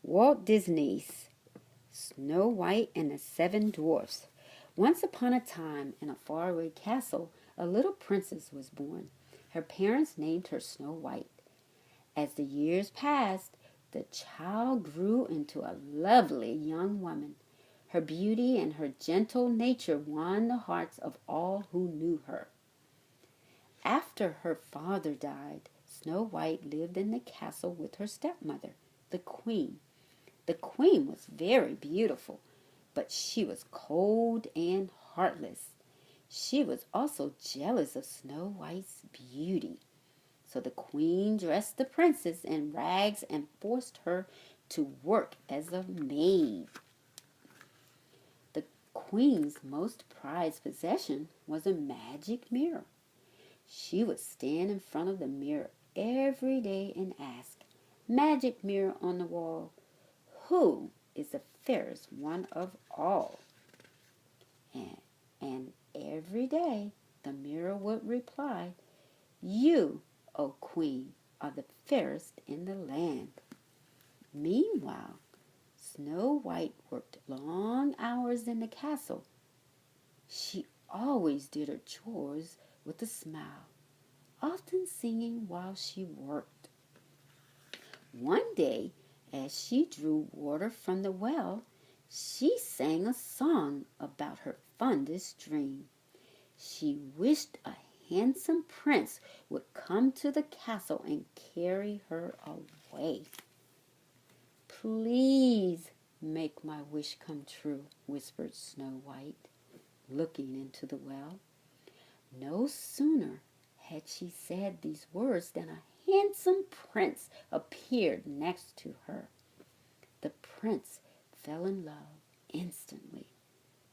Walt Disney's Snow White and the Seven Dwarfs. Once upon a time, in a faraway castle, a little princess was born. Her parents named her Snow White. As the years passed, the child grew into a lovely young woman. Her beauty and her gentle nature won the hearts of all who knew her. After her father died, Snow White lived in the castle with her stepmother, the queen. The queen was very beautiful, but she was cold and heartless. She was also jealous of Snow White's beauty. So the queen dressed the princess in rags and forced her to work as a maid. The queen's most prized possession was a magic mirror. She would stand in front of the mirror every day and ask, "Magic mirror on the wall, who is the fairest one of all?" And every day the mirror would reply, "You, O queen, are the fairest in the land." Meanwhile, Snow White worked long hours in the castle. She always did her chores with a smile, often singing while she worked. One day, as she drew water from the well, she sang a song about her fondest dream. She wished a handsome prince would come to the castle and carry her away. "Please make my wish come true," whispered Snow White, looking into the well. No sooner had she said these words than a handsome prince appeared next to her. The prince fell in love instantly,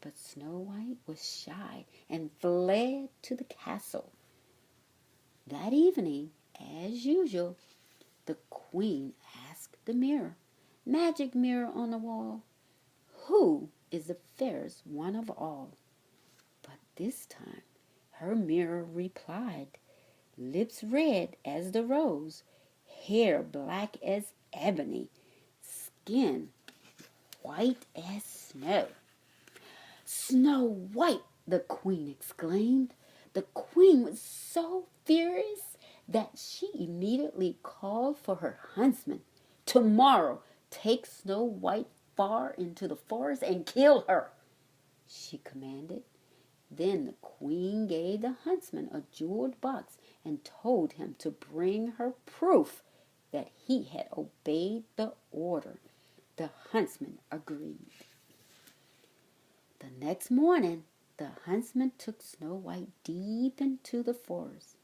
but Snow White was shy and fled to the castle. That evening, as usual, the queen asked the mirror, "Magic mirror on the wall, who is the fairest one of all?" But this time her mirror replied, lips red as the rose, hair black as ebony, skin white as snow. "Snow White!" the queen exclaimed. The queen was so furious that she immediately called for her huntsman. "Tomorrow, take Snow White far into the forest and kill her," she commanded. Then the queen gave the huntsman a jeweled box and told him to bring her proof that he had obeyed the order. The huntsman agreed. The next morning, the huntsman took Snow White deep into the forest.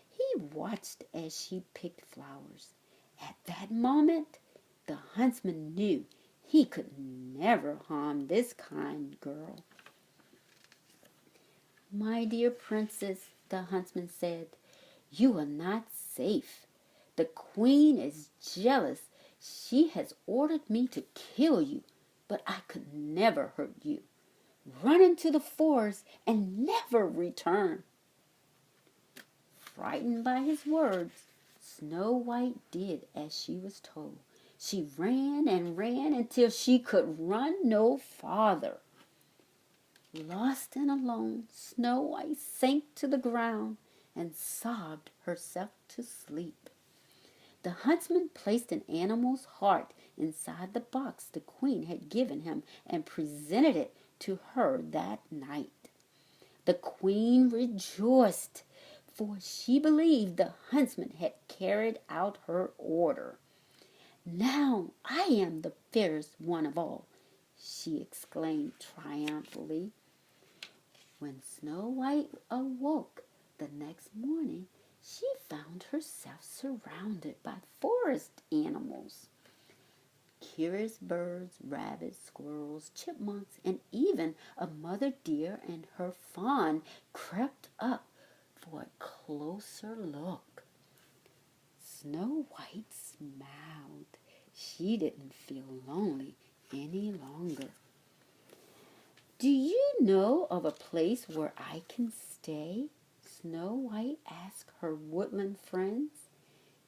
He watched as she picked flowers. At that moment, the huntsman knew he could never harm this kind girl. "My dear princess," the huntsman said, "you are not safe. The queen is jealous. She has ordered me to kill you, but I could never hurt you. Run into the forest and never return." Frightened by his words, Snow White did as she was told. She ran and ran until she could run no farther. Lost and alone, Snow White sank to the ground and sobbed herself to sleep. The huntsman placed an animal's heart inside the box the queen had given him and presented it to her that night. The queen rejoiced, for she believed the huntsman had carried out her order. "Now I am the fairest one of all," she exclaimed triumphantly. When Snow White awoke the next morning, she found herself surrounded by forest animals. Curious birds, rabbits, squirrels, chipmunks, and even a mother deer and her fawn crept up for a closer look. Snow White smiled. She didn't feel lonely any longer. "Do you know of a place where I can stay?" Snow White asked her woodland friends.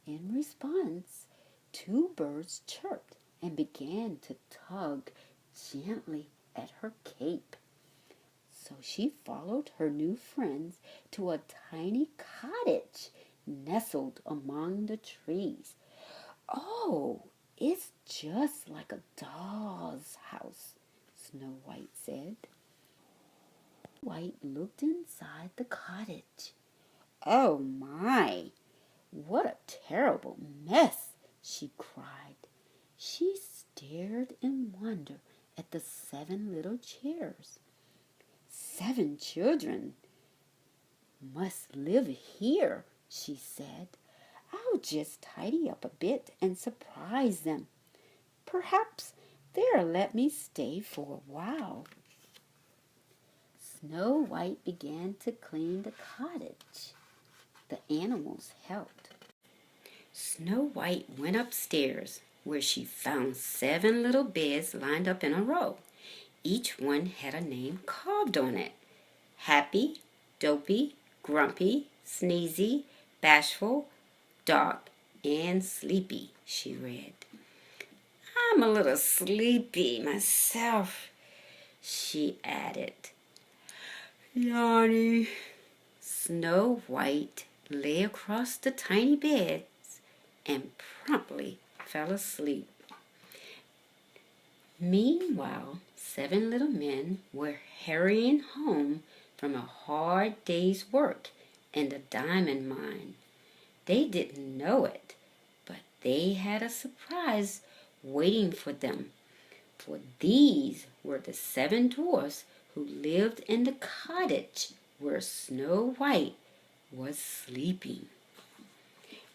In response, two birds chirped and began to tug gently at her cape. So she followed her new friends to a tiny cottage nestled among the trees. "Oh, it's just like a doll's house," Snow White said. White looked inside the cottage. "Oh my, what a terrible mess!" she cried. She stared in wonder at the 7 little chairs. 7 children must live here, she said. "I'll just tidy up a bit and surprise them. Perhaps they'll let me stay for a while." Snow White began to clean the cottage. The animals helped. Snow White went upstairs, where she found 7 little beds lined up in a row. Each one had a name carved on it. Happy, Dopey, Grumpy, Sneezy, Bashful, Dark, and Sleepy, she read. "I'm a little sleepy myself," she added. Yawning. Snow White lay across the tiny beds and promptly fell asleep. Meanwhile, 7 little men were hurrying home from a hard day's work in the diamond mine. They didn't know it, but they had a surprise waiting for them, for these were the 7 dwarfs who lived in the cottage where Snow White was sleeping.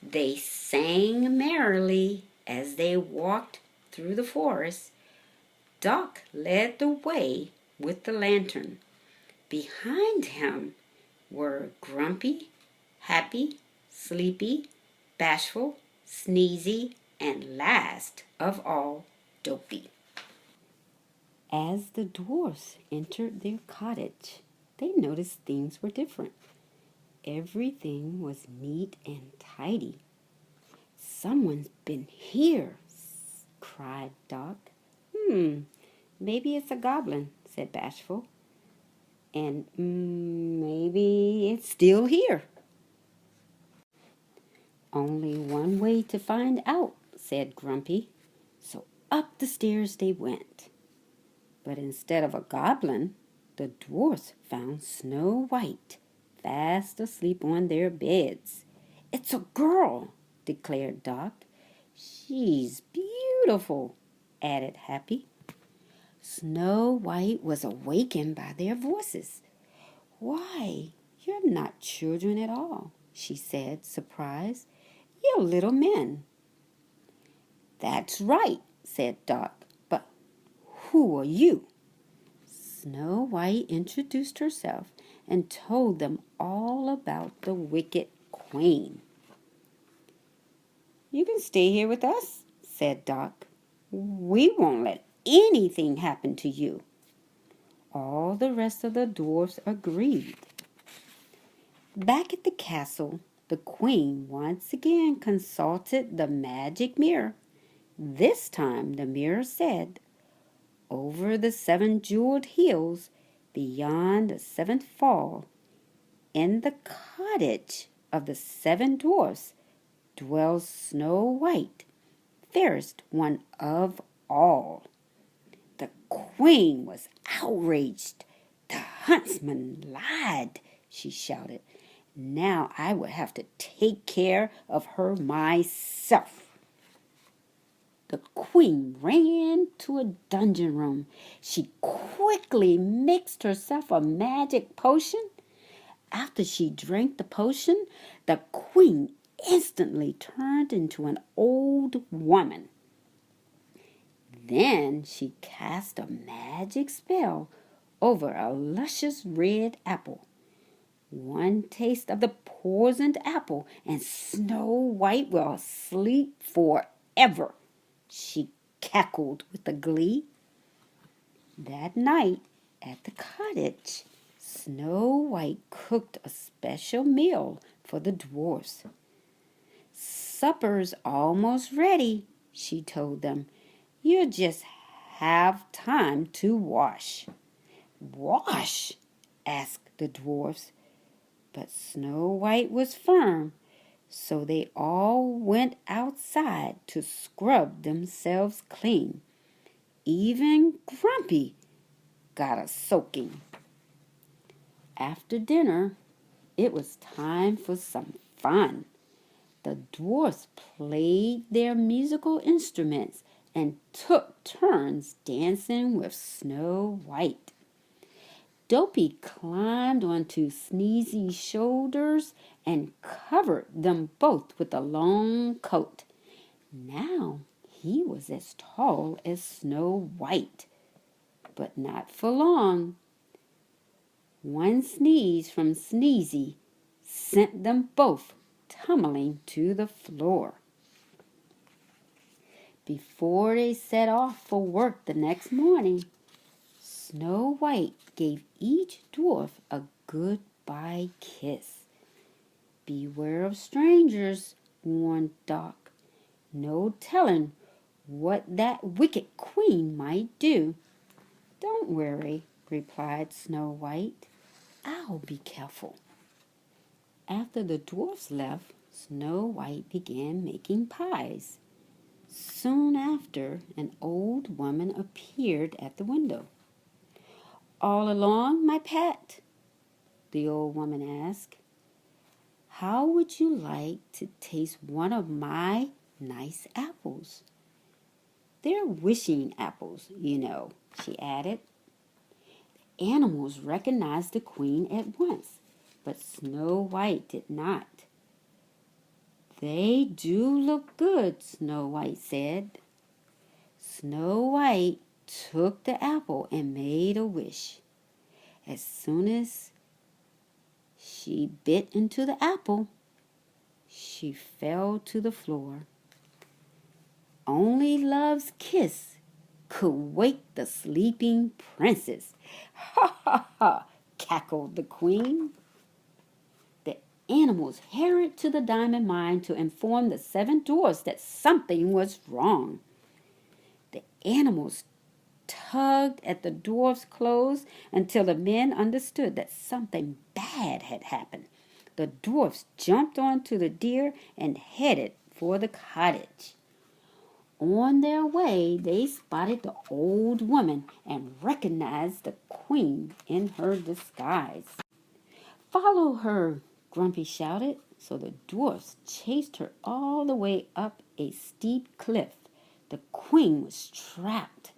They sang merrily as they walked through the forest. Doc led the way with the lantern. Behind him were Grumpy, Happy, Sleepy, Bashful, Sneezy, and last of all, Dopey. As the dwarfs entered their cottage, they noticed things were different. Everything was neat and tidy. "Someone's been here," cried Doc. Maybe it's a goblin," said Bashful. "And maybe it's still here." "Only one way to find out," said Grumpy. So up the stairs they went. But instead of a goblin, the dwarfs found Snow White fast asleep on their beds. "It's a girl," declared Doc. "She's beautiful," added Happy. Snow White was awakened by their voices. "Why, you're not children at all," she said, surprised. "You're little men." "That's right," said Doc. "But who are you?" Snow White introduced herself and told them all about the wicked queen. "You can stay here with us," said Doc. "We won't let anything happen to you." All the rest of the dwarfs agreed. Back at the castle, the queen once again consulted the magic mirror. This time the mirror said, "Over the 7 jeweled hills, beyond the 7th fall, in the cottage of the 7 dwarfs, dwells Snow White, fairest one of all." The queen was outraged. "The huntsman lied," she shouted. "Now I will have to take care of her myself." The queen ran to a dungeon room. She quickly mixed herself a magic potion. After she drank the potion, the queen instantly turned into an old woman. Then she cast a magic spell over a luscious red apple. One taste of the poisoned apple, and Snow White will sleep forever, she cackled with glee. That night at the cottage, Snow White cooked a special meal for the dwarfs. "Supper's almost ready," she told them. You just have time to wash." "Wash?" asked the dwarfs, but Snow White was firm, so they all went outside to scrub themselves clean. Even Grumpy got a soaking. After dinner, it was time for some fun. The dwarfs played their musical instruments and took turns dancing with Snow White. Dopey climbed onto Sneezy's shoulders and covered them both with a long coat. Now he was as tall as Snow White, but not for long. One sneeze from Sneezy sent them both tumbling to the floor. Before they set off for work the next morning, Snow White gave each dwarf a goodbye kiss. "Beware of strangers," warned Doc. "No telling what that wicked queen might do." "Don't worry," replied Snow White. "I'll be careful." After the dwarfs left, Snow White began making pies. Soon after, an old woman appeared at the window. "All along, my pet?" the old woman asked. "How would you like to taste one of my nice apples? They're wishing apples, you know," she added. Animals recognized the queen at once, but Snow White did not. "They do look good," Snow White said. Snow White took the apple and made a wish. As soon as she bit into the apple, she fell to the floor. Only love's kiss could wake the sleeping princess. "Ha ha ha!" cackled the queen. The animals hurried to the diamond mine to inform the 7 dwarfs that something was wrong. The animals tugged at the dwarfs' clothes until the men understood that something bad had happened. The dwarfs jumped onto the deer and headed for the cottage. On their way, they spotted the old woman and recognized the queen in her disguise. "Follow her," Grumpy shouted. So the dwarfs chased her all the way up a steep cliff. The queen was trapped.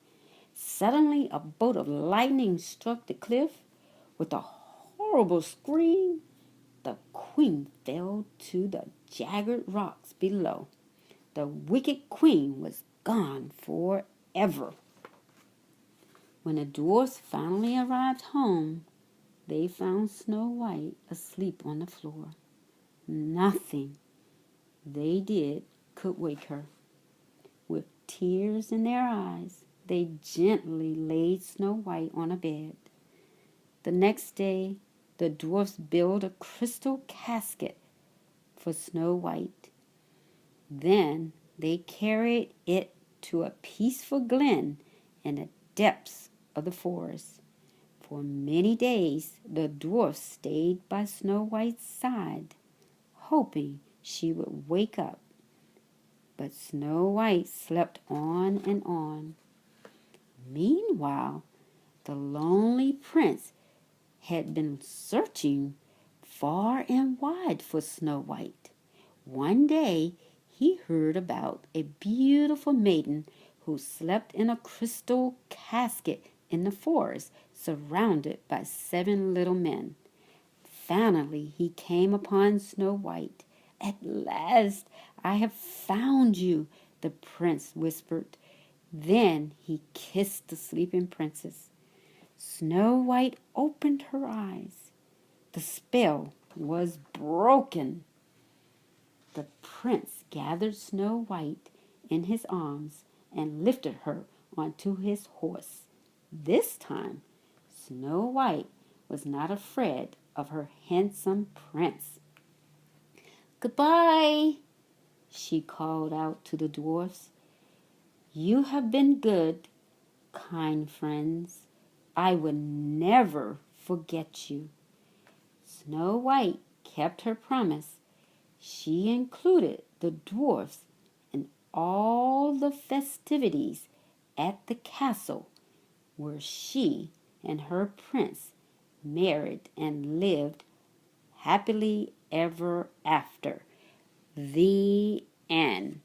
Suddenly, a bolt of lightning struck the cliff. With a horrible scream, the queen fell to the jagged rocks below. The wicked queen was gone forever. When the dwarfs finally arrived home, they found Snow White asleep on the floor. Nothing they did could wake her. With tears in their eyes, they gently laid Snow White on a bed. The next day, the dwarfs built a crystal casket for Snow White. Then they carried it to a peaceful glen in the depths of the forest. For many days, the dwarfs stayed by Snow White's side, hoping she would wake up. But Snow White slept on and on. Meanwhile, the lonely prince had been searching far and wide for Snow White. One day, he heard about a beautiful maiden who slept in a crystal casket in the forest, surrounded by 7 little men. Finally, he came upon Snow White. "At last, I have found you," the prince whispered. Then he kissed the sleeping princess. Snow White opened her eyes. The spell was broken. The prince gathered Snow White in his arms and lifted her onto his horse. This time, Snow White was not afraid of her handsome prince. "Goodbye," she called out to the dwarfs. You have been good, kind friends. I will never forget you. Snow White kept her promise. She included the dwarfs in all the festivities at the castle where she and her prince married and lived happily ever after. The end.